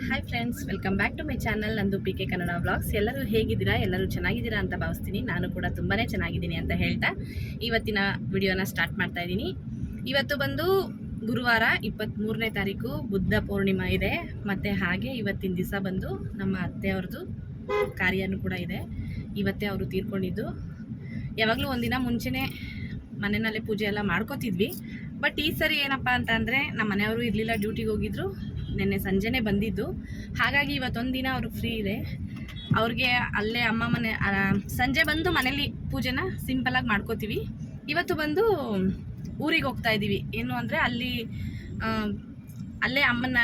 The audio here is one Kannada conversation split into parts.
Hi friends, welcome back to my channel. ನಂದು ಪಿ ಕೆ ಕನ್ನಡ ವ್ಲಾಗ್ಸ್. ಎಲ್ಲರೂ ಹೇಗಿದ್ದೀರಾ? ಎಲ್ಲರೂ ಚೆನ್ನಾಗಿದ್ದೀರಾ ಅಂತ ಭಾವಿಸ್ತೀನಿ. ನಾನು ಕೂಡ ತುಂಬಾ ಚೆನ್ನಾಗಿದ್ದೀನಿ ಅಂತ ಹೇಳ್ತಾ ಇವತ್ತಿನ ವಿಡಿಯೋನ ಸ್ಟಾರ್ಟ್ ಮಾಡ್ತಾ ಇದ್ದೀನಿ. ಇವತ್ತು ಬಂದು ಗುರುವಾರ 23ನೇ ತಾರೀಕು, ಬುದ್ಧ ಪೂರ್ಣಿಮಾ ಇದೆ. ಮತ್ತು ಹಾಗೆ ಇವತ್ತಿನ ದಿವಸ ಬಂದು ನಮ್ಮ ಅತ್ತೆಯವ್ರದ್ದು ಕಾರ್ಯನೂ ಕೂಡ ಇದೆ. ಇವತ್ತೇ ಅವರು ತೀರ್ಕೊಂಡಿದ್ದು. ಯಾವಾಗಲೂ ಒಂದಿನ ಮುಂಚೆನೇ ಮನೆಯಲ್ಲೇ ಪೂಜೆ ಎಲ್ಲ ಮಾಡ್ಕೋತಿದ್ವಿ. ಬಟ್ ಈ ಸರಿ ಏನಪ್ಪ ಅಂತ ಅಂದರೆ ನಮ್ಮ ಮನೆಯವರು ಇರಲಿಲ್ಲ, ಡ್ಯೂಟಿಗೆ ಹೋಗಿದ್ರು. ನಿನ್ನೆ ಸಂಜೆನೇ ಬಂದಿದ್ದು. ಹಾಗಾಗಿ ಇವತ್ತೊಂದು ದಿನ ಅವರು ಫ್ರೀ ಇದೆ. ಅವ್ರಿಗೆ ಅಲ್ಲೇ ಅಮ್ಮ ಮನೆ ಸಂಜೆ ಬಂದು ಮನೇಲಿ ಪೂಜೆನ ಸಿಂಪಲಾಗಿ ಮಾಡ್ಕೋತೀವಿ. ಇವತ್ತು ಬಂದು ಊರಿಗೆ ಹೋಗ್ತಾ ಇದ್ದೀವಿ. ಏನು ಅಂದರೆ ಅಲ್ಲೇ ಅಮ್ಮನ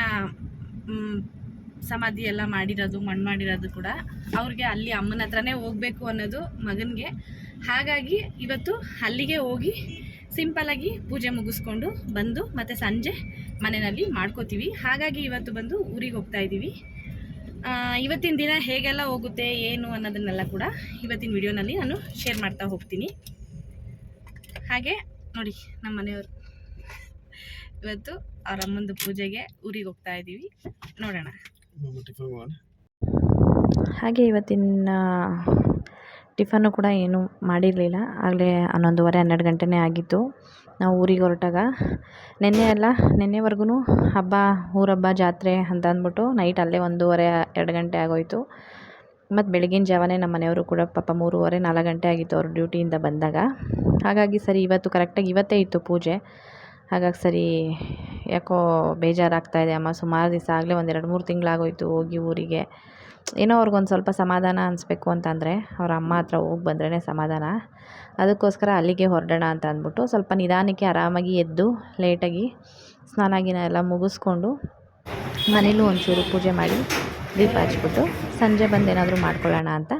ಸಮಾಧಿ ಎಲ್ಲ ಮಾಡಿರೋದು, ಮಣ್ಣು ಮಾಡಿರೋದು ಕೂಡ ಅವ್ರಿಗೆ ಅಲ್ಲಿ ಅಮ್ಮನ ಹತ್ರನೇ ಹೋಗಬೇಕು ಅನ್ನೋದು ಮಗನಿಗೆ. ಹಾಗಾಗಿ ಇವತ್ತು ಅಲ್ಲಿಗೆ ಹೋಗಿ ಸಿಂಪಲಾಗಿ ಪೂಜೆ ಮುಗಿಸ್ಕೊಂಡು ಬಂದು ಮತ್ತು ಸಂಜೆ ಮನೆಯಲ್ಲಿ ಮಾಡ್ಕೋತೀವಿ. ಹಾಗಾಗಿ ಇವತ್ತು ಬಂದು ಊರಿಗೆ ಹೋಗ್ತಾ ಇದ್ದೀವಿ. ಇವತ್ತಿನ ದಿನ ಹೇಗೆಲ್ಲ ಹೋಗುತ್ತೆ ಏನು ಅನ್ನೋದನ್ನೆಲ್ಲ ಕೂಡ ಇವತ್ತಿನ ವಿಡಿಯೋನಲ್ಲಿ ನಾನು ಶೇರ್ ಮಾಡ್ತಾ ಹೋಗ್ತೀನಿ. ಹಾಗೆ ನೋಡಿ, ನಮ್ಮ ಮನೆಯವರು ಇವತ್ತು ಅವ್ರ ಅಮ್ಮಂದು ಪೂಜೆಗೆ ಊರಿಗೆ ಹೋಗ್ತಾ ಇದ್ದೀವಿ. ನೋಡೋಣ. ಹಾಗೆ ಇವತ್ತಿನ ಟಿಫನ್ನು ಕೂಡ ಏನೂ ಮಾಡಿರಲಿಲ್ಲ. ಆಗಲೇ 11:30-12 ಗಂಟೆನೇ ಆಗಿತ್ತು ನಾವು ಊರಿಗೆ ಹೊರಟಾಗ. ನೆನ್ನೆವರೆಗೂ ಊರಹಬ್ಬ ಜಾತ್ರೆ ಅಂತ ಅಂದ್ಬಿಟ್ಟು ನೈಟ್ ಅಲ್ಲೇ 1:30-2 ಗಂಟೆ ಆಗೋಯಿತು. ಮತ್ತು ಬೆಳಗಿನ ಜಾವನೇ ನಮ್ಮ ಮನೆಯವರು ಕೂಡ ಪಾಪ 3:30-4 ಗಂಟೆ ಆಗಿತ್ತು ಅವ್ರು ಡ್ಯೂಟಿಯಿಂದ ಬಂದಾಗ. ಹಾಗಾಗಿ ಸರಿ ಇವತ್ತು ಕರೆಕ್ಟಾಗಿ ಇವತ್ತೇ ಇತ್ತು ಪೂಜೆ. ಹಾಗಾಗಿ ಸರಿ ಯಾಕೋ ಬೇಜಾರಾಗ್ತಾಯಿದೆ ಅಮ್ಮ, ಸುಮಾರು ದಿವಸ ಆಗಲೇ 1-2-3 ತಿಂಗಳಾಗೋಯ್ತು ಹೋಗಿ ಊರಿಗೆ. ಏನೋ ಅವ್ರಿಗೊಂದು ಸ್ವಲ್ಪ ಸಮಾಧಾನ ಅನಿಸ್ಬೇಕು ಅಂತಂದರೆ ಅವ್ರ ಅಮ್ಮ ಹತ್ರ ಹೋಗಿ ಬಂದ್ರೇ ಸಮಾಧಾನ. ಅದಕ್ಕೋಸ್ಕರ ಅಲ್ಲಿಗೆ ಹೊರಡೋಣ ಅಂತ ಅಂದ್ಬಿಟ್ಟು ಸ್ವಲ್ಪ ನಿಧಾನಕ್ಕೆ ಆರಾಮಾಗಿ ಎದ್ದು ಲೇಟಾಗಿ ಸ್ನಾನ ಗಿನ ಎಲ್ಲ ಮುಗಿಸ್ಕೊಂಡು ಮನೇಲೂ ಒಂಚೂರು ಪೂಜೆ ಮಾಡಿ ದೀಪ ಹಚ್ಬಿಟ್ಟು ಸಂಜೆ ಬಂದು ಏನಾದರೂ ಮಾಡ್ಕೊಳ್ಳೋಣ ಅಂತ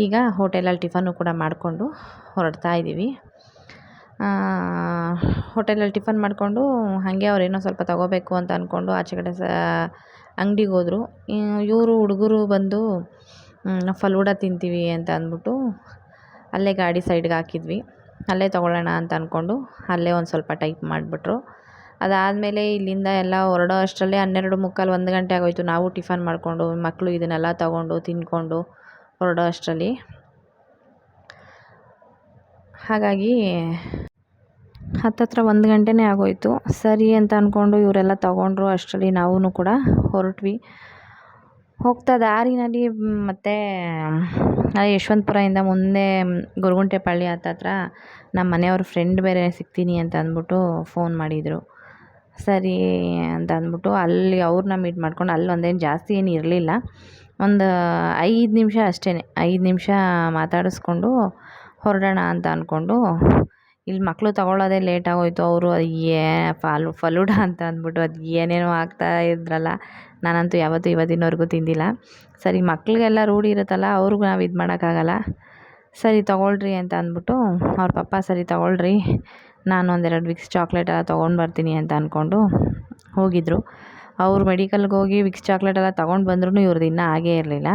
ಈಗ ಹೋಟೆಲಲ್ಲಿ ಟಿಫನ್ನು ಕೂಡ ಮಾಡಿಕೊಂಡು ಹೊರಡ್ತಾ ಇದ್ದೀವಿ. ಹೋಟೆಲಲ್ಲಿ ಟಿಫನ್ ಮಾಡಿಕೊಂಡು ಹಾಗೆ ಅವ್ರೇನೋ ಸ್ವಲ್ಪ ತೊಗೋಬೇಕು ಅಂತ ಅಂದ್ಕೊಂಡು ಆಚೆ ಕಡೆ ಅಂಗಡಿಗೆ ಹೋದರು. ಇವರು ಹುಡುಗರು ಬಂದು ಫಲೂಡ ತಿಂತೀವಿ ಅಂತ ಅಂದ್ಬಿಟ್ಟು ಅಲ್ಲೇ ಗಾಡಿ ಸೈಡ್ಗೆ ಹಾಕಿದ್ವಿ. ಅಲ್ಲೇ ತೊಗೊಳ್ಳೋಣ ಅಂತ ಅಂದ್ಕೊಂಡು ಅಲ್ಲೇ ಒಂದು ಸ್ವಲ್ಪ ಟೈಪ್ ಮಾಡಿಬಿಟ್ರು. ಅದಾದಮೇಲೆ ಇಲ್ಲಿಂದ ಎಲ್ಲ ಹೊರಡೋ ಅಷ್ಟರಲ್ಲೇ 12:45-1 ಗಂಟೆ ಆಗೋಯಿತು. ನಾವು ಟಿಫನ್ ಮಾಡಿಕೊಂಡು ಮಕ್ಕಳು ಇದನ್ನೆಲ್ಲ ತೊಗೊಂಡು ತಿಂದ್ಕೊಂಡು ಹೊರಡೋ ಅಷ್ಟರಲ್ಲಿ. ಹಾಗಾಗಿ ಹತ್ತತ್ರ 1 ಗಂಟೆನೇ ಆಗೋಯಿತು. ಸರಿ ಅಂತ ಅಂದ್ಕೊಂಡು ಇವರೆಲ್ಲ ತೊಗೊಂಡ್ರು ಅಷ್ಟರಲ್ಲಿ ನಾವು ಕೂಡ ಹೊರಟ್ವಿ. ಹೋಗ್ತಾ ದಾರಿನಲ್ಲಿ ಮತ್ತು ಯಶವಂತಪುರದಿಂದ ಮುಂದೆ ಗೊರಗುಂಟೆಪಾಳ್ಯ ಹತ್ತತ್ರ ನಮ್ಮ ಮನೆಯವ್ರ ಫ್ರೆಂಡ್ ಬೇರೆ ಸಿಗ್ತೀನಿ ಅಂತ ಅಂದ್ಬಿಟ್ಟು ಫೋನ್ ಮಾಡಿದರು. ಸರಿ ಅಂತ ಅಂದ್ಬಿಟ್ಟು ಅಲ್ಲಿ ಅವ್ರನ್ನ ಮೀಟ್ ಮಾಡ್ಕೊಂಡು ಅಲ್ಲಿ ಒಂದೇನು ಜಾಸ್ತಿ ಏನು ಇರಲಿಲ್ಲ, ಒಂದು 5 ನಿಮಿಷ ಅಷ್ಟೇ, 5 ನಿಮಿಷ ಮಾತಾಡಿಸ್ಕೊಂಡು ಹೊರಡೋಣ ಅಂತ ಅಂದ್ಕೊಂಡು ಇಲ್ಲಿ ಮಕ್ಕಳು ತೊಗೊಳ್ಳೋದೇ ಲೇಟ್ ಆಗೋಯಿತು. ಅವರು ಫಲೂಡ ಅಂತ ಅಂದ್ಬಿಟ್ಟು ಅದು ಏನೇನೋ ಆಗ್ತಾ ಇದ್ರಲ್ಲ, ನಾನಂತೂ ಯಾವತ್ತೂ ಇವತ್ತಿನವರೆಗೂ ತಿಂದಿಲ್ಲ. ಸರಿ ಮಕ್ಕಳಿಗೆಲ್ಲ ರೂಢಿ ಇರುತ್ತಲ್ಲ, ಅವ್ರಿಗೂ ನಾವು ಇದು ಮಾಡೋಕ್ಕಾಗಲ್ಲ. ಸರಿ ತೊಗೊಳ್ರಿ ಅಂತ ಅಂದ್ಬಿಟ್ಟು ಅವ್ರ ಪಪ್ಪ ಸರಿ ತೊಗೊಳ್ರಿ, ನಾನು 1-2 ವಿಕ್ಸ್ ಚಾಕ್ಲೇಟ್ ಎಲ್ಲ ತೊಗೊಂಡು ಬರ್ತೀನಿ ಅಂತ ಅಂದ್ಕೊಂಡು ಹೋಗಿದ್ರು. ಅವ್ರು ಮೆಡಿಕಲ್ಗೆ ಹೋಗಿ ವಿಕ್ಸ್ ಚಾಕ್ಲೇಟ್ ಎಲ್ಲ ತೊಗೊಂಡು ಬಂದ್ರೂ ಇವ್ರದ್ದು ಇನ್ನೂ ಆಗೇ ಇರಲಿಲ್ಲ.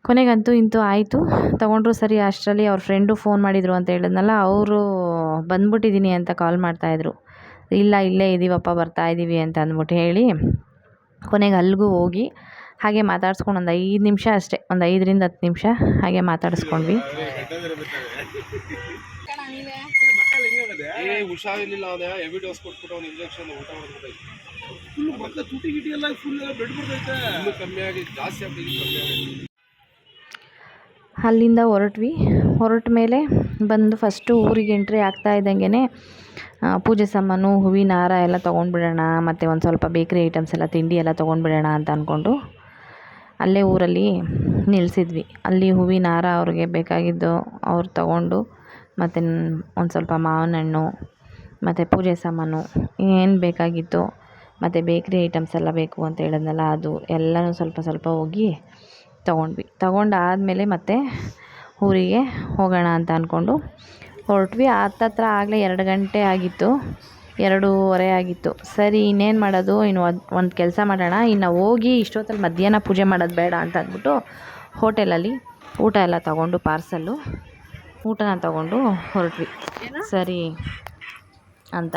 ಕೊನೆಗಂತೂ ಇಂತೂ ಆಯಿತು, ತೊಗೊಂಡ್ರು. ಸರಿ ಅಷ್ಟರಲ್ಲಿ ಅವ್ರ ಫ್ರೆಂಡು ಫೋನ್ ಮಾಡಿದರು ಅಂತ ಹೇಳಿದ್ನಲ್ಲ, ಅವರು ಬಂದ್ಬಿಟ್ಟಿದ್ದೀನಿ ಅಂತ ಕಾಲ್ ಮಾಡ್ತಾಯಿದ್ರು. ಇಲ್ಲ ಇಲ್ಲೇ ಇದ್ದೀವಪ್ಪ, ಬರ್ತಾಯಿದ್ದೀವಿ ಅಂತ ಅಂದ್ಬಿಟ್ಟು ಹೇಳಿ ಕೊನೆಗೆ ಅಲ್ಲಿಗೂ ಹೋಗಿ ಹಾಗೆ ಮಾತಾಡ್ಸ್ಕೊಂಡು ಒಂದು 5 ನಿಮಿಷ ಅಷ್ಟೇ, ಒಂದು 5-10 ನಿಮಿಷ ಹಾಗೆ ಮಾತಾಡಿಸ್ಕೊಂಡ್ವಿ. ಅಲ್ಲಿಂದ ಹೊರಟ ಮೇಲೆ ಬಂದು ಫಸ್ಟು ಊರಿಗೆ ಎಂಟ್ರಿ ಆಗ್ತಾ ಇದ್ದಂಗೆ ಪೂಜೆ ಸಾಮಾನು, ಹೂವಿನ ಹಾರ ಎಲ್ಲ ತೊಗೊಂಡ್ಬಿಡೋಣ, ಮತ್ತು ಒಂದು ಸ್ವಲ್ಪ ಬೇಕ್ರಿ ಐಟಮ್ಸ್ ಎಲ್ಲ, ತಿಂಡಿ ಎಲ್ಲ ತೊಗೊಂಡ್ಬಿಡೋಣ ಅಂತ ಅಂದ್ಕೊಂಡು ಅಲ್ಲೇ ಊರಲ್ಲಿ ನಿಲ್ಲಿಸಿದ್ವಿ. ಅಲ್ಲಿ ಹೂವಿನ ಹಾರ ಅವ್ರಿಗೆ ಬೇಕಾಗಿದ್ದು ಅವ್ರು ತೊಗೊಂಡು, ಮತ್ತು ಒಂದು ಸ್ವಲ್ಪ ಮಾವಿನ ಹಣ್ಣು, ಮತ್ತು ಪೂಜೆ ಸಾಮಾನು ಏನು ಬೇಕಾಗಿತ್ತು, ಮತ್ತು ಬೇಕ್ರಿ ಐಟಮ್ಸ್ ಎಲ್ಲ ಬೇಕು ಅಂತ ಹೇಳಿದ್ನಲ್ಲ, ಅದು ಎಲ್ಲನೂ ಸ್ವಲ್ಪ ಸ್ವಲ್ಪ ಹೋಗಿ ತೊಗೊಂಡಾದಮೇಲೆ ಮತ್ತೆ ಊರಿಗೆ ಹೋಗೋಣ ಅಂತ ಅಂದ್ಕೊಂಡು ಹೊರಟ್ವಿ. ಹತ್ತತ್ರ ಆಗಲೇ 2 ಗಂಟೆ ಆಗಿತ್ತು, 2:30 ಆಗಿತ್ತು. ಸರಿ ಇನ್ನೇನು ಮಾಡೋದು, ಇನ್ನು ಒಂದು ಕೆಲಸ ಮಾಡೋಣ, ಇನ್ನು ಹೋಗಿ ಇಷ್ಟೊತ್ತಲ್ಲಿ ಮಧ್ಯಾಹ್ನ ಪೂಜೆ ಮಾಡೋದು ಬೇಡ ಅಂತ ಅಂದ್ಬಿಟ್ಟು ಹೋಟೆಲಲ್ಲಿ ಊಟ ಎಲ್ಲ ತೊಗೊಂಡು ಊಟನ ತೊಗೊಂಡು ಹೊರಟ್ವಿ. ಸರಿ ಅಂತ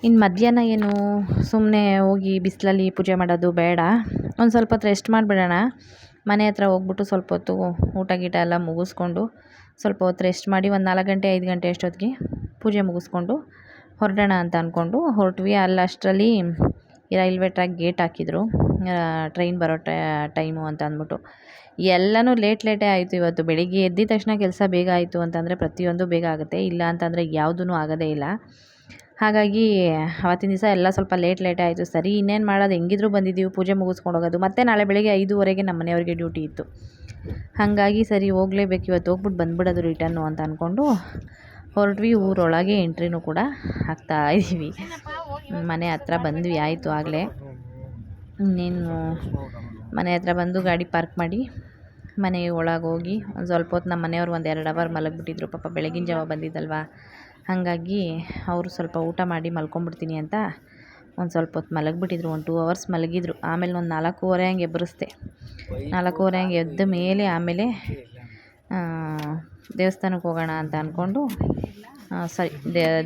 ಇನ್ನು ಮಧ್ಯಾಹ್ನ ಏನು ಸುಮ್ಮನೆ ಹೋಗಿ ಬಿಸಿಲಲ್ಲಿ ಪೂಜೆ ಮಾಡೋದು ಬೇಡ, ಒಂದು ಸ್ವಲ್ಪ ಹೊತ್ತು ರೆಸ್ಟ್ ಮಾಡಿಬಿಡೋಣ. ಮನೆ ಹತ್ರ ಹೋಗ್ಬಿಟ್ಟು ಸ್ವಲ್ಪ ಹೊತ್ತು ಊಟ ಗೀಟ ಎಲ್ಲ ಮುಗಿಸ್ಕೊಂಡು ಸ್ವಲ್ಪ ಹೊತ್ತು ರೆಸ್ಟ್ ಮಾಡಿ ಒಂದು 4 ಗಂಟೆ 5 ಗಂಟೆ ಅಷ್ಟೊತ್ತಿಗೆ ಪೂಜೆ ಮುಗಿಸ್ಕೊಂಡು ಹೊರಡೋಣ ಅಂತ ಅಂದ್ಕೊಂಡು ಹೊರಟ್ವಿ. ಅಲ್ಲಿ ಅಷ್ಟರಲ್ಲಿ ರೈಲ್ವೆ ಟ್ರ್ಯಾಕ್ ಗೇಟ್ ಹಾಕಿದ್ರು, ಟ್ರೈನ್ ಬರೋ ಟೈಮು ಅಂತ ಅಂದ್ಬಿಟ್ಟು. ಎಲ್ಲನೂ ಲೇಟೇ ಆಯಿತು ಇವತ್ತು. ಬೆಳಿಗ್ಗೆ ಎದ್ದಿದ ತಕ್ಷಣ ಕೆಲಸ ಬೇಗ ಆಯಿತು ಅಂತಂದರೆ ಪ್ರತಿಯೊಂದು ಬೇಗ ಆಗುತ್ತೆ, ಇಲ್ಲ ಅಂತಂದರೆ ಯಾವುದೂ ಆಗೋದೇ ಇಲ್ಲ. ಹಾಗಾಗಿ ಆವತ್ತಿನ ದಿವಸ ಎಲ್ಲ ಸ್ವಲ್ಪ ಲೇಟೇ ಆಯಿತು. ಸರಿ ಇನ್ನೇನು ಮಾಡೋದು, ಹೆಂಗಿದ್ರು ಬಂದಿದ್ದೀವಿ, ಪೂಜೆ ಮುಗಿಸ್ಕೊಂಡು ಹೋಗೋದು. ಮತ್ತೆ ನಾಳೆ ಬೆಳಗ್ಗೆ 5:30ಗೆ ನಮ್ಮ ಮನೆಯವ್ರಿಗೆ ಡ್ಯೂಟಿ ಇತ್ತು. ಹಾಗಾಗಿ ಸರಿ ಹೋಗಲೇಬೇಕು ಇವತ್ತು, ಹೋಗ್ಬಿಟ್ಟು ಬಂದುಬಿಡೋದು ರಿಟರ್ನು ಅಂತ ಅಂದ್ಕೊಂಡು ಹೊರಟ್ವಿ. ಊರೊಳಗೆ ಎಂಟ್ರಿನೂ ಕೂಡ ಆಗ್ತಾ ಇದ್ದೀವಿ. ಮನೆ ಹತ್ರ ಬಂದ್ವಿ, ಆಯಿತು ಆಗಲೇ. ಇನ್ನೇನು ಮನೆ ಹತ್ರ ಬಂದು ಗಾಡಿ ಪಾರ್ಕ್ ಮಾಡಿ ಮನೆ ಒಳಗೆ ಹೋಗಿ ಒಂದು ಸ್ವಲ್ಪ ಹೊತ್ತು ನಮ್ಮ ಮನೆಯವ್ರು ಒಂದು 2 ಅವರ್ ಮಲಗಿಬಿಟ್ಟಿದ್ರು. ಪಾಪ ಬೆಳಗಿನ ಜಾವ ಬಂದಿದ್ದಲ್ವ, ಹಾಗಾಗಿ ಅವರು ಸ್ವಲ್ಪ ಊಟ ಮಾಡಿ ಮಲ್ಕೊಂಬಿಡ್ತೀನಿ ಅಂತ ಒಂದು ಸ್ವಲ್ಪ ಹೊತ್ತು ಮಲಗಿಬಿಟ್ಟಿದ್ರು. ಒಂದು 2 ಅವರ್ಸ್ ಮಲಗಿದ್ರು. ಆಮೇಲೆ ಒಂದು 4:15 ಹಂಗೆ ಎಬ್ಬರಿಸ್ದೆ. 4:15 ಹಂಗೆ ಎದ್ದ ಮೇಲೆ ಆಮೇಲೆ ದೇವಸ್ಥಾನಕ್ಕೆ ಹೋಗೋಣ ಅಂತ ಅಂದ್ಕೊಂಡು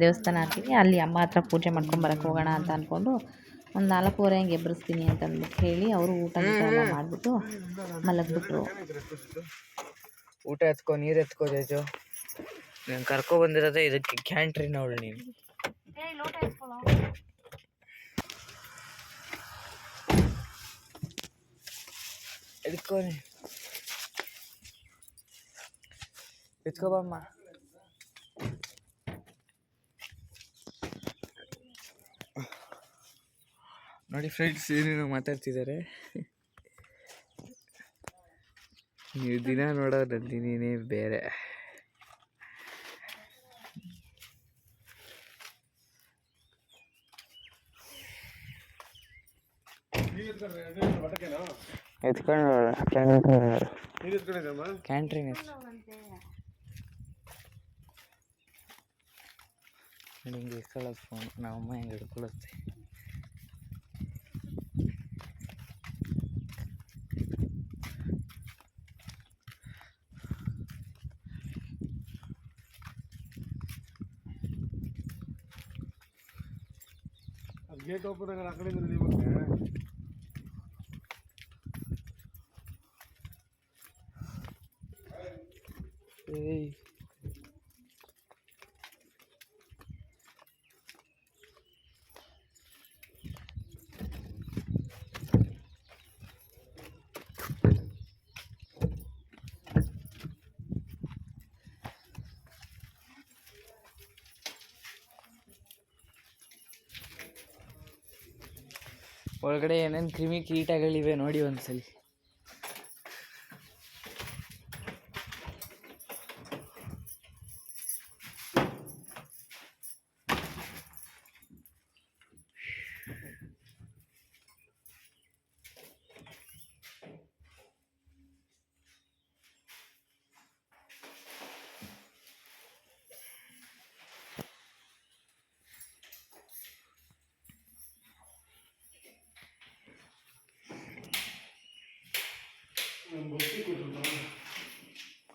ದೇವಸ್ಥಾನ ಅಂತೀನಿ, ಅಲ್ಲಿ ಅಮ್ಮ ಹತ್ರ ಪೂಜೆ ಮಾಡ್ಕೊಂಬರಕ್ಕೆ ಹೋಗೋಣ ಅಂತ ಅಂದ್ಕೊಂಡು ಒಂದು 4:15 ಹಂಗೆ ಎಬ್ಬರಿಸ್ತೀನಿ ಅಂತ ಅಂದ್ಬಿಟ್ಟು ಹೇಳಿ ಅವರು ಊಟ ಗೀಟ ಎಲ್ಲ ಮಾಡಿಬಿಟ್ಟು ಮಲಗಿಬಿಟ್ರು. ಊಟ ಎತ್ಕೊ, ನೀರು ಎತ್ಕೋ ಜೇಜು. ನಾನು ಕರ್ಕೊಬಂದಿರೋದೇ ಇದಕ್ಕೆ, ಕ್ಯಾಂಟ್ರಿ ನೋಡು ನೀನು. ಎತ್ಕೋ ಎತ್ಕೋಬಮ್ಮ. ನೋಡಿ ಫ್ರೆಂಡ್ಸ್, ಏನೇನೋ ಮಾತಾಡ್ತಿದ್ದಾರೆ. ನೀವು ದಿನ ನೋಡೋದು ದಿನೇ ಬೇರೆ. ಕ್ಯಾಂಟ್ರಿನ್ ಹಿಂಗೆ ಇಸ್ಕೊಳ್ಳೋದು ಫೋನ್, ನಮ್ಮಮ್ಮ ಹೆಂಗೆ ಹಿಡ್ಕೊಳ್ಳುತ್ತೆ. ಗೇಟ್ ಓಪನ್ ಆಗ ಆ ಕಡೆಯಿಂದ ನಡಿಬೇಕು. ಏಯ್ ಒಳಗಡೆ ಏನೇನು ಕ್ರಿಮಿ ಕೀಟಗಳಿವೆ ನೋಡಿ ಒಂದ್ಸಲಿ.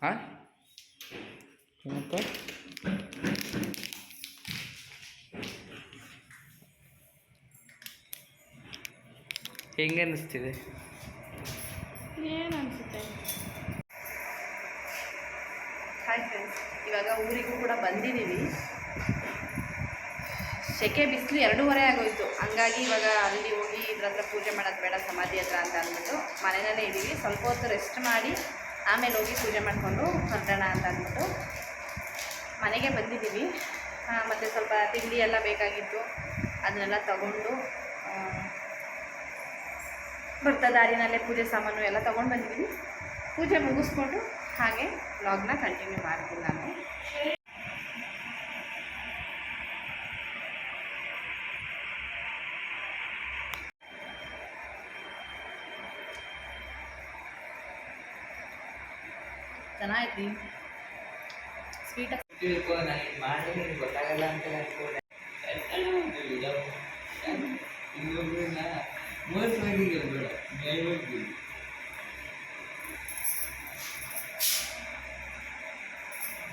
ಹಾಂ ಏನಪ್ಪ ಹೆಂಗೆ ಅನ್ನಿಸ್ತಿದೆ? ಏನು ಅನಿಸುತ್ತೆ? ಹಾಯ್ ಫ್ರೆಂಡ್ಸ್, ಇವಾಗ ಊರಿಗೂ ಕೂಡ ಬಂದಿದ್ದೀವಿ. ಸೆಕೆ ಬಿಸಿಲು 2:30 ಆಗೋಯಿತು. ಹಂಗಾಗಿ ಇವಾಗ ಅಲ್ಲಿ ಹೋಗಿ ಇದ್ರ ಹತ್ರ ಪೂಜೆ ಮಾಡೋದು ಬೇಡ, ಸಮಾಧಿ ಹತ್ರ ಅಂತ ಅಂದ್ಬಿಟ್ಟು ಮನೆಯಲ್ಲೇ ಇದ್ದೀವಿ. ಸ್ವಲ್ಪ ಹೊತ್ತು ರೆಸ್ಟ್ ಮಾಡಿ ಆಮೇಲೆ ಹೋಗಿ ಪೂಜೆ ಮಾಡಿಕೊಂಡು ಹೊರಡೋಣ ಅಂತ ಅಂದ್ಬಿಟ್ಟು ಮನೆಗೆ ಬಂದಿದ್ದೀವಿ. ಮತ್ತು ಸ್ವಲ್ಪ ತಿಂಡಿ ಎಲ್ಲ ಬೇಕಾಗಿತ್ತು, ಅದನ್ನೆಲ್ಲ ತಗೊಂಡು ಬರ್ತಾ ದಾರಿನಲ್ಲೇ ಪೂಜೆ ಸಾಮಾನು ಎಲ್ಲ ತೊಗೊಂಡು ಬಂದಿದ್ದೀವಿ. ಪೂಜೆ ಮುಗಿಸ್ಕೊಂಡು ಹಾಗೆ ವ್ಲಾಗ್ನ ಕಂಟಿನ್ಯೂ ಮಾಡ್ತೀನಿ ನಾನು. ಚೆನ್ನಾಗಿ ಸ್ವೀಟ್ ಗೊತ್ತಾಗಲ್ಲ ಅಂತ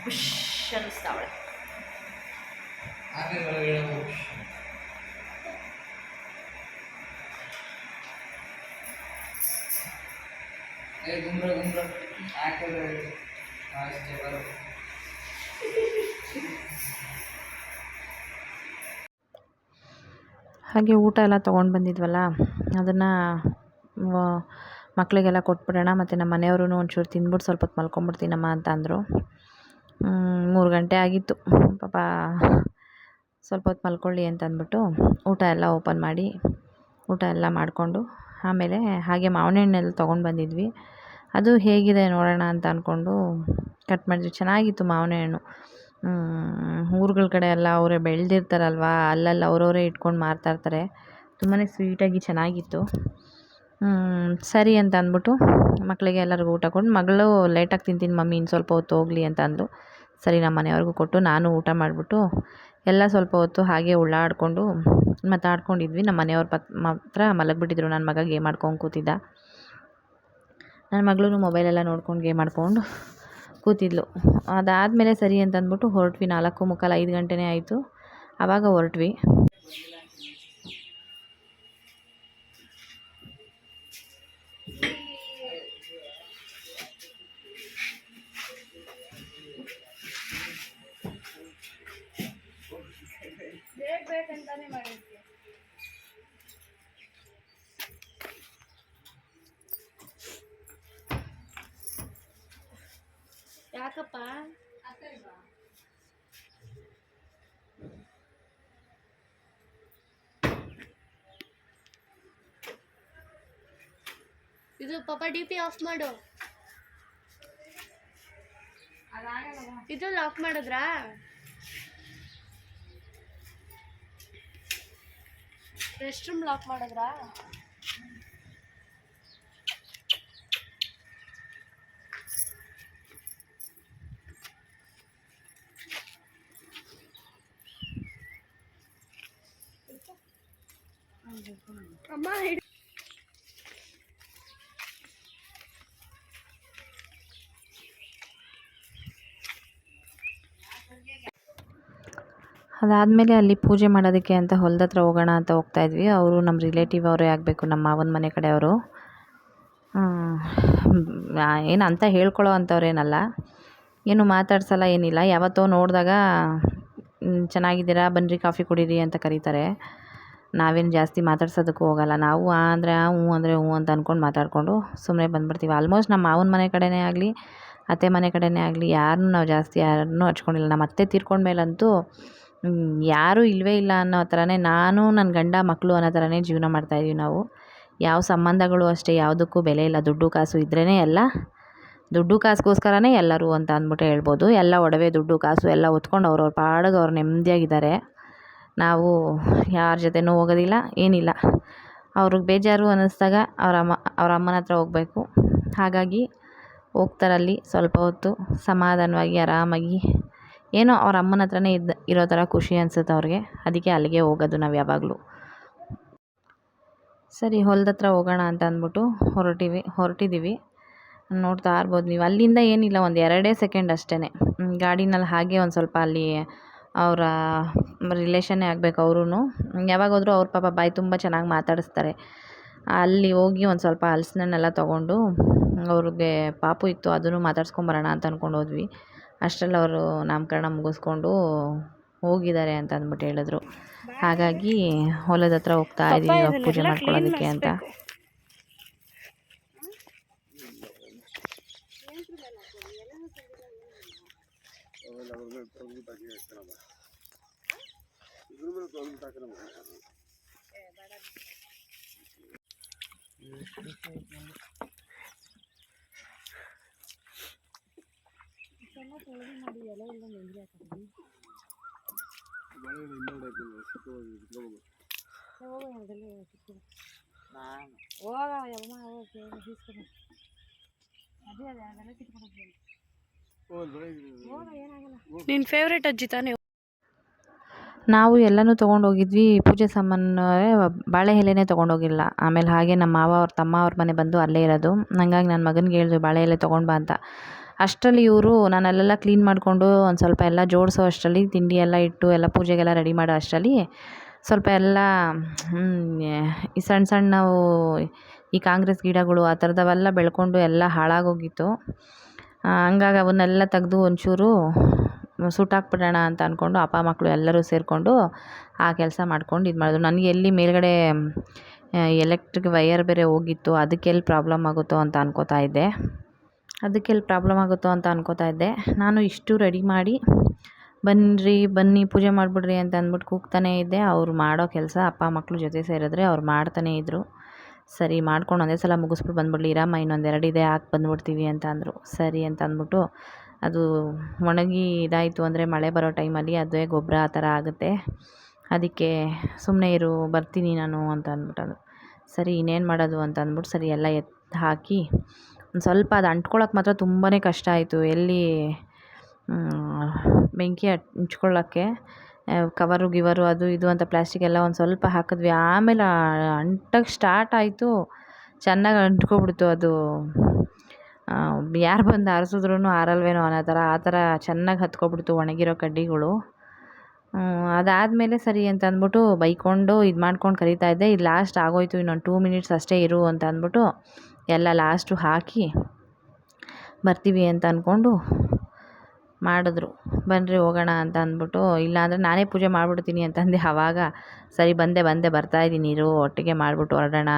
ಖುಷ್ ಅನ್ನಿಸ್ತಾವಳೆ. ಹಾಗೆ ಊಟ ಎಲ್ಲ ತೊಗೊಂಡು ಬಂದಿದ್ವಲ್ಲ, ಅದನ್ನು ಮಕ್ಕಳಿಗೆಲ್ಲ ಕೊಟ್ಬಿಡೋಣ, ಮತ್ತು ನಮ್ಮ ಮನೆಯವ್ರೂ ಒಂಚೂರು ತಿಂದ್ಬಿಟ್ಟು ಸ್ವಲ್ಪ ಹೊತ್ತು ಮಲ್ಕೊಂಬಿಡ್ತೀನಮ್ಮ ಅಂತ ಅಂದರು. 3 ಗಂಟೆ ಆಗಿತ್ತು ಪಾಪ, ಸ್ವಲ್ಪ ಹೊತ್ತು ಮಲ್ಕೊಳ್ಳಿ ಅಂತ ಅಂದ್ಬಿಟ್ಟು ಊಟ ಎಲ್ಲ ಓಪನ್ ಮಾಡಿ ಊಟ ಎಲ್ಲ ಮಾಡಿಕೊಂಡು, ಆಮೇಲೆ ಹಾಗೆ ಮಾವಿನ ಹಣ್ಣೆಲ್ಲ ತೊಗೊಂಡು ಬಂದಿದ್ವಿ. ಅದು ಹೇಗಿದೆ ನೋಡೋಣ ಅಂತ ಅಂದ್ಕೊಂಡು ಕಟ್ ಮಾಡಿದ್ವಿ. ಚೆನ್ನಾಗಿತ್ತು ಮಾವಿನ ಹಣ್ಣು. ಊರುಗಳ ಕಡೆ ಎಲ್ಲ ಅವರೇ ಬೆಳೆದಿರ್ತಾರಲ್ವ, ಅಲ್ಲಲ್ಲಿ ಅವರವರೇ ಇಟ್ಕೊಂಡು ಮಾರ್ತಾಯಿರ್ತಾರೆ. ತುಂಬಾ ಸ್ವೀಟಾಗಿ ಚೆನ್ನಾಗಿತ್ತು. ಸರಿ ಅಂತ ಅಂದ್ಬಿಟ್ಟು ಮಕ್ಕಳಿಗೆ ಎಲ್ಲರಿಗೂ ಊಟ ಕೊಟ್ಟು, ಮಗಳು ಲೇಟಾಗಿ ತಿಂತೀನಿ ಮಮ್ಮಿ, ಇನ್ನು ಸ್ವಲ್ಪ ಹೊತ್ತು ಹೋಗಲಿ ಅಂತ ಅಂದು, ಸರಿ ನಮ್ಮ ಮನೆಯವ್ರಿಗೂ ಕೊಟ್ಟು ನಾನು ಊಟ ಮಾಡಿಬಿಟ್ಟು ಎಲ್ಲ ಸ್ವಲ್ಪ ಹೊತ್ತು ಹಾಗೆ ಉಳ್ಳಾಡಿಕೊಂಡು ಮಾತಾಡ್ಕೊಂಡಿದ್ವಿ. ನಮ್ಮ ಮನೆಯವ್ರ ಮಾತ್ರ ಮಲಗಿಬಿಟ್ಟಿದ್ರು. ನನ್ನ ಮಗ ಗೇಮ್ ಆಡ್ಕೊಂಡು ಕೂತಿದ್ದ. ನನ್ನ ಮಗಳೂ ಮೊಬೈಲೆಲ್ಲ ನೋಡ್ಕೊಂಡು ಗೇಮ್ ಆಡ್ಕೊಂಡು ಕೂತಿದ್ಲು. ಅದಾದಮೇಲೆ ಸರಿ ಅಂತ ಅಂದ್ಬಿಟ್ಟು ಹೊರಟ್ವಿ. 4:45 5 ಗಂಟೆನೇ ಆಯಿತು. ಆವಾಗ ಹೊರಟ್ವಿ. ಯಾಕಪ್ಪ ಇದು ಪಾಪ DP ಆಫ್ ಮಾಡು. ಇದು ಲಾಕ್ ಮಾಡಿದ್ರಾ? ರೆಸ್ಟ್ ರೂಮ್ ಲಾಕ್ ಮಾಡಿದ್ರಾ? ಅಮ್ಮ ಅದಾದಮೇಲೆ ಅಲ್ಲಿ ಪೂಜೆ ಮಾಡೋದಕ್ಕೆ ಅಂತ ಹೊಲದ ಹತ್ರ ಹೋಗೋಣ ಅಂತ ಹೋಗ್ತಾಯಿದ್ವಿ. ಅವರು ನಮ್ಮ ರಿಲೇಟಿವ್ ಅವರೇ ಆಗಬೇಕು, ನಮ್ಮ ಮಾವನ ಮನೆ ಕಡೆಯವರು. ಏನು ಅಂತ ಹೇಳ್ಕೊಳ್ಳೋ ಅಂಥವ್ರೇನಲ್ಲ, ಏನು ಮಾತಾಡ್ಸಲ್ಲ, ಏನಿಲ್ಲ. ಯಾವತ್ತೋ ನೋಡಿದಾಗ ಚೆನ್ನಾಗಿದ್ದೀರಾ ಬನ್ನಿರಿ ಕಾಫಿ ಕುಡೀರಿ ಅಂತ ಕರೀತಾರೆ. ನಾವೇನು ಜಾಸ್ತಿ ಮಾತಾಡ್ಸೋದಕ್ಕೂ ಹೋಗಲ್ಲ. ನಾವು ಅಂದರೆ ಹ್ಞೂ ಅಂದರೆ ಹ್ಞೂ ಅಂತ ಅಂದ್ಕೊಂಡು ಮಾತಾಡಿಕೊಂಡು ಸುಮ್ಮನೆ ಬಂದುಬಿಡ್ತೀವಿ. ಆಲ್ಮೋಸ್ಟ್ ನಮ್ಮ ಮಾವನ ಮನೆ ಕಡೆಯೇ ಆಗಲಿ, ಅತ್ತೆ ಮನೆ ಕಡೆಯೇ ಆಗಲಿ, ಯಾರನ್ನೂ ನಾವು ಜಾಸ್ತಿ ಯಾರನ್ನೂ ಹಚ್ಕೊಂಡಿಲ್ಲ. ನಮ್ಮ ಅತ್ತೆ ತೀರ್ಕೊಂಡ್ಮೇಲಂತೂ ಯಾರೂ ಇಲ್ಲವೇ ಇಲ್ಲ ಅನ್ನೋ ಥರನೇ, ನಾನು ನನ್ನ ಗಂಡ ಮಕ್ಕಳು ಅನ್ನೋ ಥರನೇ ಜೀವನ ಮಾಡ್ತಾಯಿದ್ದೀವಿ ನಾವು. ಯಾವ ಸಂಬಂಧಗಳು ಅಷ್ಟೇ ಯಾವುದಕ್ಕೂ ಬೆಲೆ ಇಲ್ಲ. ದುಡ್ಡು ಕಾಸು ಇದ್ರೇ ಎಲ್ಲ, ದುಡ್ಡು ಕಾಸಿಗೋಸ್ಕರನೇ ಎಲ್ಲರೂ ಅಂತ ಅಂದ್ಬಿಟ್ಟು ಹೇಳ್ಬೋದು. ಎಲ್ಲ ಒಡವೆ ದುಡ್ಡು ಕಾಸು ಎಲ್ಲ ಹೊತ್ಕೊಂಡು ಅವ್ರವ್ರ ಪಾಡಿಗೆ ಅವ್ರು ನೆಮ್ಮದಿಯಾಗಿದ್ದಾರೆ. ನಾವು ಯಾರ ಜೊತೆನೂ ಹೋಗೋದಿಲ್ಲ, ಏನಿಲ್ಲ. ಅವ್ರಿಗೆ ಬೇಜಾರು ಅನ್ನಿಸ್ದಾಗ ಅವ್ರ ಅಮ್ಮನ ಹತ್ರ ಹೋಗಬೇಕು. ಹಾಗಾಗಿ ಹೋಗ್ತಾರಲ್ಲಿ ಸ್ವಲ್ಪ ಹೊತ್ತು ಸಮಾಧಾನವಾಗಿ ಆರಾಮಾಗಿ, ಏನೋ ಅವ್ರ ಅಮ್ಮನ ಹತ್ರನೇ ಇರೋ ಥರ ಖುಷಿ ಅನಿಸುತ್ತೆ ಅವ್ರಿಗೆ. ಅದಕ್ಕೆ ಅಲ್ಲಿಗೆ ಹೋಗೋದು ನಾವು ಯಾವಾಗಲೂ. ಸರಿ ಹೊಲದ ಹತ್ರ ಹೋಗೋಣ ಅಂತ ಅಂದ್ಬಿಟ್ಟು ಹೊರಟಿದ್ದೀವಿ. ನೋಡ್ತಾ ಇರ್ಬೋದು ನೀವು. ಅಲ್ಲಿಂದ ಏನಿಲ್ಲ, ಒಂದು 2 ಸೆಕೆಂಡ್ ಅಷ್ಟೇ. ಗಾಡಿನಲ್ಲಿ ಹಾಗೆ ಒಂದು ಸ್ವಲ್ಪ ಅಲ್ಲಿ ಅವರ ರಿಲೇಷನ್ನೇ ಆಗಬೇಕು ಅವರೂ. ಯಾವಾಗ ಹೋದರೂ ಅವ್ರ ಪಾಪ ಬಾಯಿ ತುಂಬ ಚೆನ್ನಾಗಿ ಮಾತಾಡಿಸ್ತಾರೆ. ಅಲ್ಲಿ ಹೋಗಿ ಒಂದು ಸ್ವಲ್ಪ ಹಲಸಿನ ಹಣ್ಣೆಲ್ಲ ತೊಗೊಂಡು, ಅವ್ರಿಗೆ ಪಾಪು ಇತ್ತು ಅದನ್ನು ಮಾತಾಡ್ಸ್ಕೊಂಬರೋಣ ಅಂತ ಅಂದ್ಕೊಂಡು ಹೋದ್ವಿ. ಅಷ್ಟರಲ್ಲಿ ಅವರು ನಾಮಕರಣ ಮುಗಿಸ್ಕೊಂಡು ಹೋಗಿದ್ದಾರೆ ಅಂತ ಅಂದ್ಬಿಟ್ಟು ಹೇಳಿದ್ರು. ಹಾಗಾಗಿ ಹೊಲದ ಹತ್ರ ಹೋಗ್ತಾ ಇದ್ದೀವಿ ಇವಾಗ ಪೂಜೆ ಮಾಡ್ಕೊಳ್ಳೋದಕ್ಕೆ ಅಂತ. ನಿನ್ನ ಫೇವ್ರೇಟ್ ಅಜ್ಜಿ ತಾನೇ? ನಾವು ಎಲ್ಲನೂ ತೊಗೊಂಡೋಗಿದ್ವಿ. ಪೂಜೆ ಸಾಮಾನು ಬಾಳೆ ಎಲೆನೇ ತೊಗೊಂಡೋಗಿಲ್ಲ. ಆಮೇಲೆ ಹಾಗೆ ನಮ್ಮ ಮಾವ ಅವ್ರ ತಮ್ಮ ಅವ್ರ ಮನೆ ಬಂದು ಅಲ್ಲೇ ಇರೋದು. ಹಂಗಾಗಿ ನನ್ನ ಮಗನಿಗೆ ಹೇಳಿದ್ವಿ ಬಾಳೆ ಎಲೆ ತೊಗೊಂಡು ಬಾ ಅಂತ. ಅಷ್ಟರಲ್ಲಿ ಇವರು ನಾನು ಅಲ್ಲೆಲ್ಲ ಕ್ಲೀನ್ ಮಾಡಿಕೊಂಡು ಒಂದು ಸ್ವಲ್ಪ ಎಲ್ಲ ಜೋಡಿಸೋ ಅಷ್ಟರಲ್ಲಿ, ತಿಂಡಿ ಎಲ್ಲ ಇಟ್ಟು ಎಲ್ಲ ಪೂಜೆಗೆಲ್ಲ ರೆಡಿ ಮಾಡೋ ಅಷ್ಟರಲ್ಲಿ ಸ್ವಲ್ಪ ಎಲ್ಲ ಈ ಸಣ್ಣ ಸಣ್ಣವು ಈ ಕಾಂಗ್ರೆಸ್ ಗಿಡಗಳು ಆ ಥರದವೆಲ್ಲ ಬೆಳ್ಕೊಂಡು ಎಲ್ಲ ಹಾಳಾಗೋಗಿತ್ತು. ಹಂಗಾಗಿ ಅವನ್ನೆಲ್ಲ ತೆಗೆದು ಒಂಚೂರು ಸುಟ್ಟಾಕ್ಬಿಡೋಣ ಅಂತ ಅಂದ್ಕೊಂಡು ಅಪ್ಪ ಮಕ್ಕಳು ಎಲ್ಲರೂ ಸೇರಿಕೊಂಡು ಆ ಕೆಲಸ ಮಾಡ್ಕೊಂಡು ಇದು ಮಾಡಿದ್ರು. ನನಗೆ ಎಲ್ಲಿ ಮೇಲ್ಗಡೆ ಎಲೆಕ್ಟ್ರಿಕ್ ವೈಯರ್ ಬೇರೆ ಹೋಗಿತ್ತು, ಅದಕ್ಕೆಲ್ಲಿ ಪ್ರಾಬ್ಲಮ್ ಆಗುತ್ತೋ ಅಂತ ಅನ್ಕೋತಾ ಇದ್ದೆ. ನಾನು ಇಷ್ಟು ರೆಡಿ ಮಾಡಿ ಬನ್ನಿ ಪೂಜೆ ಮಾಡಿಬಿಡ್ರಿ ಅಂತ ಅಂದ್ಬಿಟ್ಟು ಕೂಗ್ತಾನೇ ಇದ್ದೆ. ಅವ್ರು ಮಾಡೋ ಕೆಲಸ ಅಪ್ಪ ಮಕ್ಕಳು ಜೊತೆ ಸೇರಿದ್ರೆ ಅವ್ರು ಮಾಡ್ತಾನೇ ಇದ್ದರು. ಸರಿ ಮಾಡ್ಕೊಂಡು ಒಂದೇ ಸಲ ಮುಗಿಸ್ಬಿಟ್ಟು ಬಂದ್ಬಿಡ್ಲಿ, ಇರಮ್ಮ ಇನ್ನೊಂದೆರಡು ಇದೆ ಹಾಕಿ ಬಂದ್ಬಿಡ್ತೀವಿ ಅಂತ ಅಂದರು. ಸರಿ ಅಂತ ಅಂದ್ಬಿಟ್ಟು ಅದು ಒಣಗಿ ಇದಾಯಿತು ಅಂದರೆ ಮಳೆ ಬರೋ ಟೈಮಲ್ಲಿ ಅದೇ ಗೊಬ್ಬರ ಆ ಥರ ಆಗುತ್ತೆ, ಅದಕ್ಕೆ ಸುಮ್ಮನೆ ಇರು ಬರ್ತೀನಿ ನಾನು ಅಂತ ಅಂದ್ಬಿಟ್ಟದು. ಸರಿ ಇನ್ನೇನು ಮಾಡೋದು ಅಂತ ಅಂದ್ಬಿಟ್ಟು ಸರಿ ಎಲ್ಲ ಎತ್ತು ಹಾಕಿ ಒಂದು ಸ್ವಲ್ಪ ಅದು ಅಂಟ್ಕೊಳ್ಳೋಕೆ ಮಾತ್ರ ತುಂಬಾ ಕಷ್ಟ ಆಯಿತು. ಎಲ್ಲಿ ಬೆಂಕಿ ಹಂಚ್ಕೊಳ್ಳೋಕ್ಕೆ ಕವರು ಗಿವರು ಅದು ಇದು ಅಂತ ಪ್ಲಾಸ್ಟಿಕ್ ಎಲ್ಲ ಒಂದು ಸ್ವಲ್ಪ ಹಾಕಿದ್ವಿ. ಆಮೇಲೆ ಅಂಟಕ್ಕೆ ಸ್ಟಾರ್ಟ್ ಆಯಿತು, ಚೆನ್ನಾಗಿ ಅಂಟ್ಕೊಬಿಡ್ತು. ಅದು ಯಾರು ಬಂದು ಆರಿಸಿದ್ರೂ ಆರಲ್ವೇನೋ ಅನ್ನೋ ಥರ ಆ ಥರ ಚೆನ್ನಾಗಿ ಹತ್ಕೊಬಿಡ್ತು ಒಣಗಿರೋ ಕಡ್ಡಿಗಳು. ಅದಾದಮೇಲೆ ಸರಿ ಅಂತ ಅಂದ್ಬಿಟ್ಟು ಬೈಕೊಂಡು ಇದು ಮಾಡ್ಕೊಂಡು ಕರಿತಾ ಇದ್ದೆ. ಇದು ಲಾಸ್ಟ್ ಆಗೋಯ್ತು, ಇನ್ನೊಂದು 2 ಮಿನಿಟ್ಸ್ ಅಷ್ಟೇ ಇರು ಅಂತ ಅಂದ್ಬಿಟ್ಟು ಎಲ್ಲ ಲಾಸ್ಟು ಹಾಕಿ ಬರ್ತೀವಿ ಅಂತ ಅಂದ್ಕೊಂಡು ಮಾಡಿದ್ರು. ಬನ್ನಿರಿ ಹೋಗೋಣ ಅಂತ ಅಂದ್ಬಿಟ್ಟು, ಇಲ್ಲಾಂದರೆ ನಾನೇ ಪೂಜೆ ಮಾಡಿಬಿಡ್ತೀನಿ ಅಂತಂದೆ. ಆವಾಗ ಸರಿ ಬಂದೆ ಬರ್ತಾಯಿದ್ದೀನಿ ಇರು, ಒಟ್ಟಿಗೆ ಮಾಡಿಬಿಟ್ಟು ಹೊರಡೋಣ,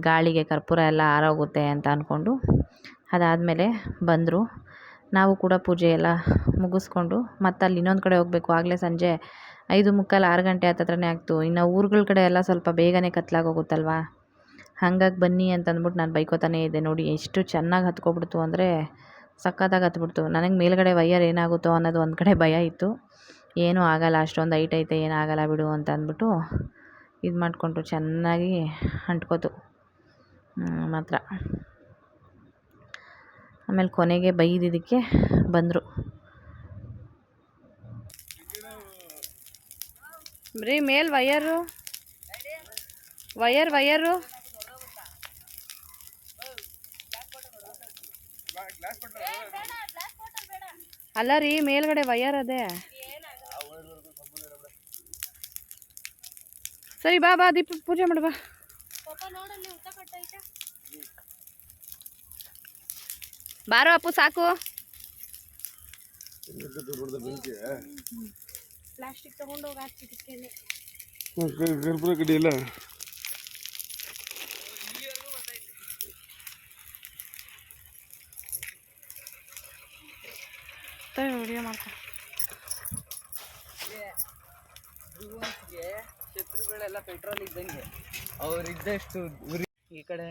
ಗಾಳಿಗೆ ಕರ್ಪೂರ ಎಲ್ಲ ಆರೋಗುತ್ತೆ ಅಂತ ಅಂದ್ಕೊಂಡು ಅದಾದಮೇಲೆ ಬಂದರು. ನಾವು ಕೂಡ ಪೂಜೆ ಎಲ್ಲ ಮುಗಿಸ್ಕೊಂಡು ಮತ್ತೆ ಅಲ್ಲಿ ಇನ್ನೊಂದು ಕಡೆ ಹೋಗಬೇಕು. ಆಗಲೇ ಸಂಜೆ 5:45 6 ಗಂಟೆ ಹತ್ರನೇ ಆಗ್ತು. ಇನ್ನು ಊರುಗಳ ಕಡೆ ಎಲ್ಲ ಸ್ವಲ್ಪ ಬೇಗನೆ ಕತ್ಲಾಗೋಗುತ್ತಲ್ವ, ಹಾಗಾಗಿ ಬನ್ನಿ ಅಂತಂದ್ಬಿಟ್ಟು ನಾನು ಬೈಕೋತಾನೇ ಇದ್ದೆ. ನೋಡಿ ಎಷ್ಟು ಚೆನ್ನಾಗಿ ಹತ್ಕೊಬಿಡ್ತು ಅಂದರೆ ಸಖತ್ತಾಗಿ ಹತ್ಬಿಡ್ತು. ನನಗೆ ಮೇಲ್ಗಡೆ ವೈಯರ್ ಏನಾಗುತ್ತೋ ಅನ್ನೋದು ಒಂದು ಕಡೆ ಭಯ ಇತ್ತು. ಏನೂ ಆಗಲ್ಲ, ಅಷ್ಟೊಂದು ಹೈಟ್ ಐತೆ, ಏನಾಗಲ್ಲ ಬಿಡು ಅಂತ ಅಂದ್ಬಿಟ್ಟು ಇದು ಮಾಡಿಕೊಂಡ್ರು. ಚೆನ್ನಾಗಿ ಅಂಟ್ಕೋತು ಮಾತ್ರ. ಆಮೇಲೆ ಕೊನೆಗೆ ಬೈದಿದ್ದಕ್ಕೆ ಬಂದರು. ಬರೀ ಮೇಲ್ ವೈಯರು ಅಲ್ಲ ರೀ, ಮೇಲ್ಗಡೆ ವೈಯರ್ ಅದೇ. ಸರಿ ಬಾ ದೀಪ ಪೂಜೆ ಮಾಡು ಬಾ. ಬಾರೋ ಅಪ್ಪು ಸಾಕು. ಪ್ಲಾಸ್ಟಿಕ್ ತಗೊಂಡೋಗಿ ಹಾಕ್ತಿದ್ದಕ್ಕೇನೆ ಕರ್ಪೂರ ಕಡ್ಡಿ ಇಲ್ಲ. ವಿಡಿಯೋ ಮಾಡ್ಕೊ. ಶತ್ರುಗಳೆಲ್ಲ ಪೆಟ್ರೋಲ್ ಇದ್ದಂಗೆ, ಅವ್ರಿದ್ದಷ್ಟು ಉರಿ. ಈ ಕಡೆ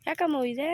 ಯಾಕಮ್ಮ ಇದೆ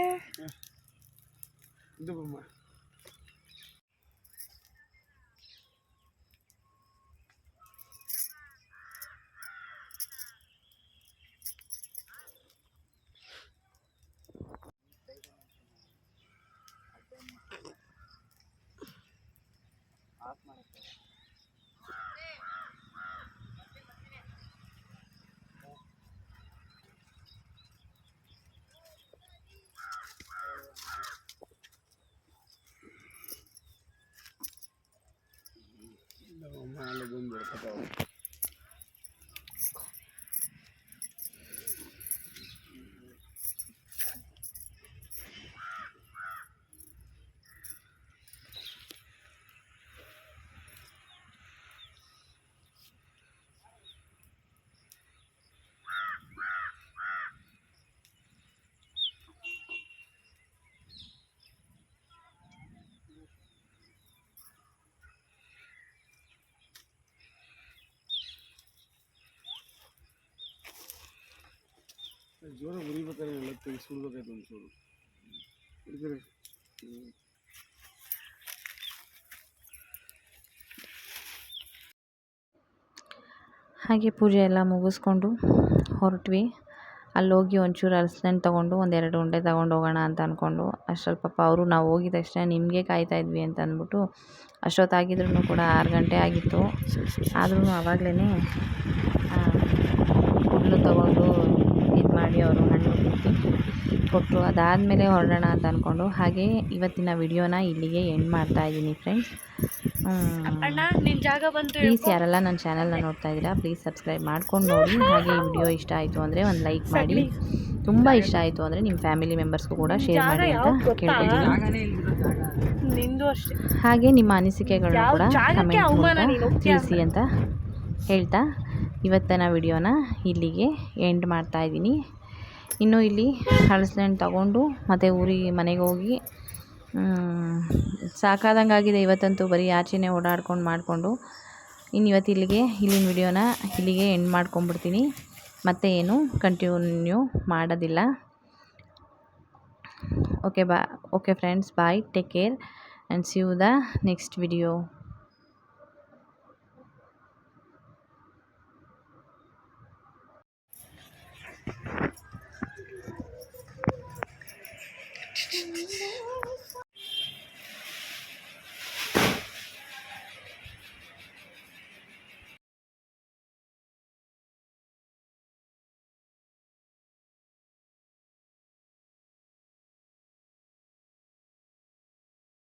ಜೋರ ಉರಿಬೇಕಾದ್ರೆ ಎಲ್ಲ ತೆಗಿ ಸುಡ್ಬೇಕಾಯ್ತು ಒಂಚೂರು. ಹಾಗೆ ಪೂಜೆ ಎಲ್ಲ ಮುಗಿಸ್ಕೊಂಡು ಹೊರಟ್ವಿ. ಅಲ್ಲೋಗಿ ಒಂಚೂರು ಹಲಸಿನಣ್ಣು ತೊಗೊಂಡು 1-2 ಉಂಡೆ ತೊಗೊಂಡು ಹೋಗೋಣ ಅಂತ ಅಂದ್ಕೊಂಡು, ಅಷ್ಟರಲ್ಲಿ ಪಾಪ ಅವರು ನಾವು ಹೋಗಿದ ತಕ್ಷಣ ನಿಮಗೆ ಕಾಯ್ತಾ ಇದ್ವಿ ಅಂತ ಅಂದ್ಬಿಟ್ಟು ಅಷ್ಟೊತ್ತಾಗಿದ್ರೂ ಕೂಡ 6 ಗಂಟೆ ಆಗಿತ್ತು. ಆದ್ರೂ ಆವಾಗಲೇ ಹುಲ್ಲು ತೊಗೊಂಡು ಇದು ಮಾಡಿ ಅವರು ಹಣ್ಣು ಕೊಟ್ಟರು. ಅದಾದಮೇಲೆ ಹೊರಡೋಣ ಅಂತ ಅಂದ್ಕೊಂಡು ಹಾಗೆ ಇವತ್ತಿನ ವಿಡಿಯೋನ ಇಲ್ಲಿಗೆ ಎಂಡ್ ಮಾಡ್ತಾಯಿದ್ದೀನಿ ಫ್ರೆಂಡ್ಸ್. ಅಣ್ಣ ನಿನ್ ಜಾಗ ಬಂತು ಪ್ಲೀಸ್ ಯಾರೆಲ್ಲ ನನ್ನ ಚಾನಲ್ನ ನೋಡ್ತಾ ಇದ್ದೀರಾ ಪ್ಲೀಸ್ ಸಬ್ಸ್ಕ್ರೈಬ್ ಮಾಡ್ಕೊಂಡು ನೋಡಿ. ಹಾಗೆ ಈ ವಿಡಿಯೋ ಇಷ್ಟ ಆಯಿತು ಅಂದರೆ ಒಂದು ಲೈಕ್ ಮಾಡಿ. ತುಂಬ ಇಷ್ಟ ಆಯಿತು ಅಂದರೆ ನಿಮ್ಮ ಫ್ಯಾಮಿಲಿ ಮೆಂಬರ್ಸ್ಗೂ ಕೂಡ ಶೇರ್ ಮಾಡಿ ಅಂತ ಕೇಳ್ಕೊತೀನಿ. ಜಾಗನೇ ಇಲ್ದಿರೋ ಜಾಗ. ನಿಂದು ಅಷ್ಟೇ. ಹಾಗೆ ನಿಮ್ಮ ಅನಿಸಿಕೆಗಳನ್ನ ಯಾವ ಕೂಡ ಜಾಗಕ್ಕೆ ಕಮೆಂಟ್ ಅವಮಾನ ಮೂಲಕ ನೀನು ಹೋಗ್ತೀಯ ತಿಳಿಸಿ ಅಂತ ಹೇಳ್ತಾ ಇವತ್ತಿನ ವಿಡಿಯೋನ ಇಲ್ಲಿಗೆ ಎಂಡ್ ಮಾಡ್ತಾ ಇದ್ದೀನಿ. ಇನ್ನು ಇಲ್ಲಿ ಹಲಸಿನಣ್ಣು ತಗೊಂಡು ಮತ್ತು ಮನೆಗೆ ಹೋಗಿ ಸಾಕಾದಂಗೆ ಆಗಿದೆ. ಇವತ್ತಂತೂ ಬರೀ ಆಚೆನೇ ಓಡಾಡ್ಕೊಂಡು ಮಾಡಿಕೊಂಡು ಇನ್ನು ಇಲ್ಲಿನ ವಿಡಿಯೋನ ಇಲ್ಲಿಗೆ ಎಂಡ್ ಮಾಡ್ಕೊಂಡ್ಬಿಡ್ತೀನಿ. ಮತ್ತೆ ಏನು ಕಂಟಿನ್ಯೂ ಮಾಡೋದಿಲ್ಲ. Okay friends, bye, take care and see you the next video.